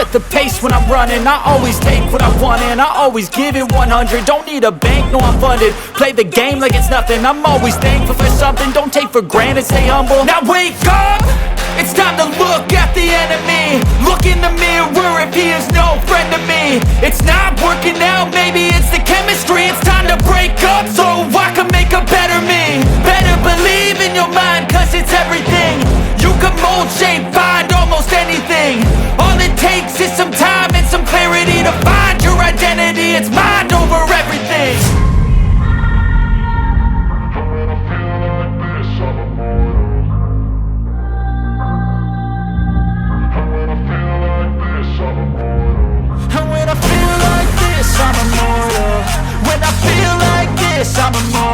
set the pace when I'm running. I always take what I want and I always give it 100. Don't need a bank, no I'm funded. Play the game like it's nothing. I'm always thankful for something. Don't take for granted, stay humble. Now wake up! It's time to look at the enemy. Look in the mirror if he is no friend to me. It's not working out, maybe it's the chemistry. It's time to break up so I can make a better me. Better believe in your mind, cause it's everything. You can mold, shape, find almost anything. All it takes is some time and some clarity to find your identity. It's mind over everything. I'm immortal. When I feel like this, I'm immortal.